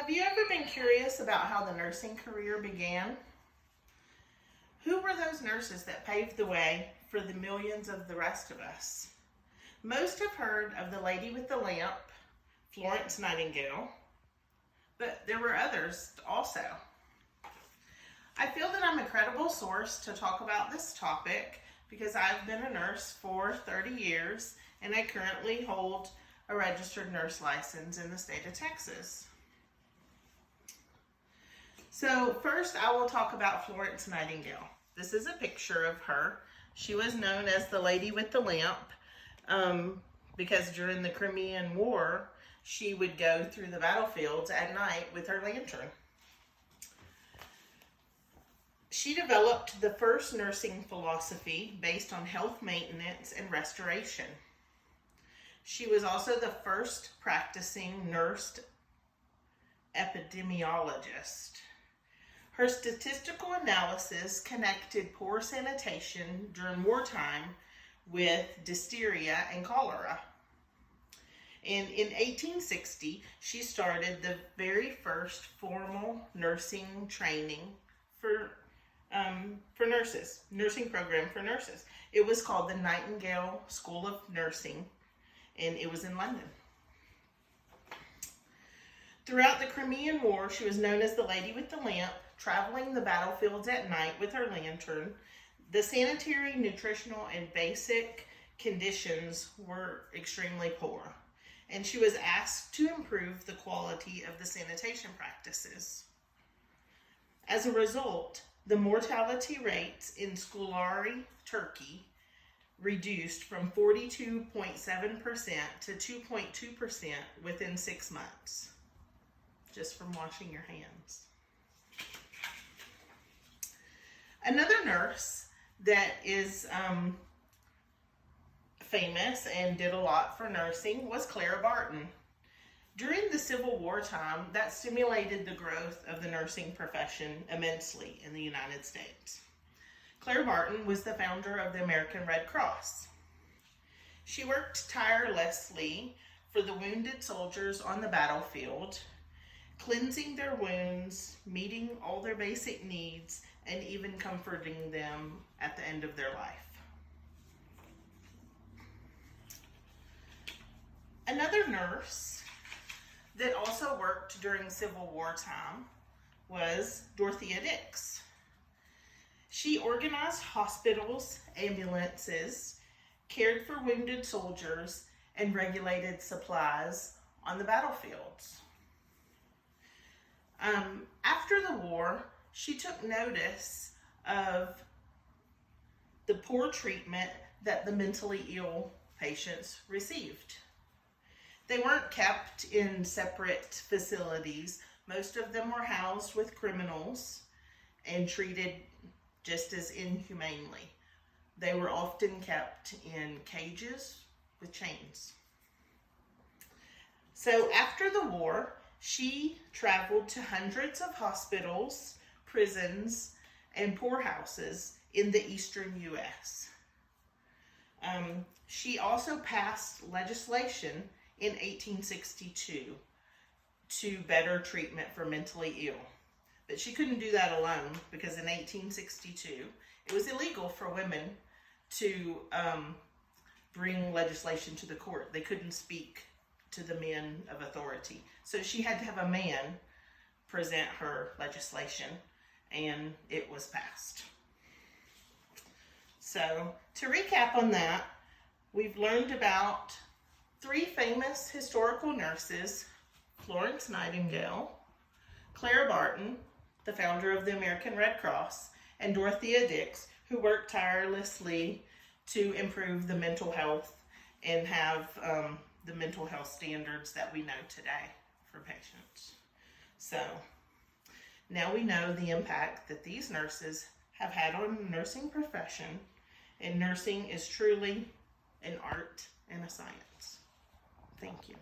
Have you ever been curious about how the nursing career began? Who were those nurses that paved the way for the millions of the rest of us? Most have heard of the lady with the lamp, Florence Nightingale, but there were others also. I feel that I'm a credible source to talk about this topic because I've been a nurse for 30 years and I currently hold a registered nurse license in the state of Texas. So first I will talk about Florence Nightingale. This is a picture of her. She was known as the lady with the lamp because during the Crimean War, she would go through the battlefields at night with her lantern. She developed the first nursing philosophy based on health maintenance and restoration. She was also the first practicing nurse epidemiologist. Her statistical analysis connected poor sanitation during wartime with diphtheria and cholera. And in 1860, she started the very first formal nursing training for nurses, nursing program for nurses. It was called the Nightingale School of Nursing, and it was in London. Throughout the Crimean War, she was known as the lady with the lamp, traveling the battlefields at night with her lantern. The sanitary, nutritional, and basic conditions were extremely poor, and she was asked to improve the quality of the sanitation practices. As a result, the mortality rates in Scutari, Turkey, reduced from 42.7% to 2.2% within 6 months, just from washing your hands. Another nurse that is famous and did a lot for nursing was Clara Barton. During the Civil War time, that stimulated the growth of the nursing profession immensely in the United States. Clara Barton was the founder of the American Red Cross. She worked tirelessly for the wounded soldiers on the battlefield, cleansing their wounds, meeting all their basic needs, and even comforting them at the end of their life. Another nurse that also worked during Civil War time was Dorothea Dix. She organized hospitals, ambulances, cared for wounded soldiers, and regulated supplies on the battlefields. After the war, she took notice of the poor treatment that the mentally ill patients received. They weren't kept in separate facilities. Most of them were housed with criminals and treated just as inhumanely. They were often kept in cages with chains. So after the war, she traveled to hundreds of hospitals, prisons, and poorhouses in the eastern U.S. She also passed legislation in 1862 to better treatment for mentally ill. But she couldn't do that alone because in 1862, it was illegal for women to bring legislation to the court. They couldn't speak to the men of authority. So she had to have a man present her legislation, and it was passed. So to recap on that, we've learned about 3 famous historical nurses: Florence Nightingale, Clara Barton, the founder of the American Red Cross, and Dorothea Dix, who worked tirelessly to improve the mental health and have the mental health standards that we know today for patients. So now we know the impact that these nurses have had on the nursing profession, and nursing is truly an art and a science. Thank you.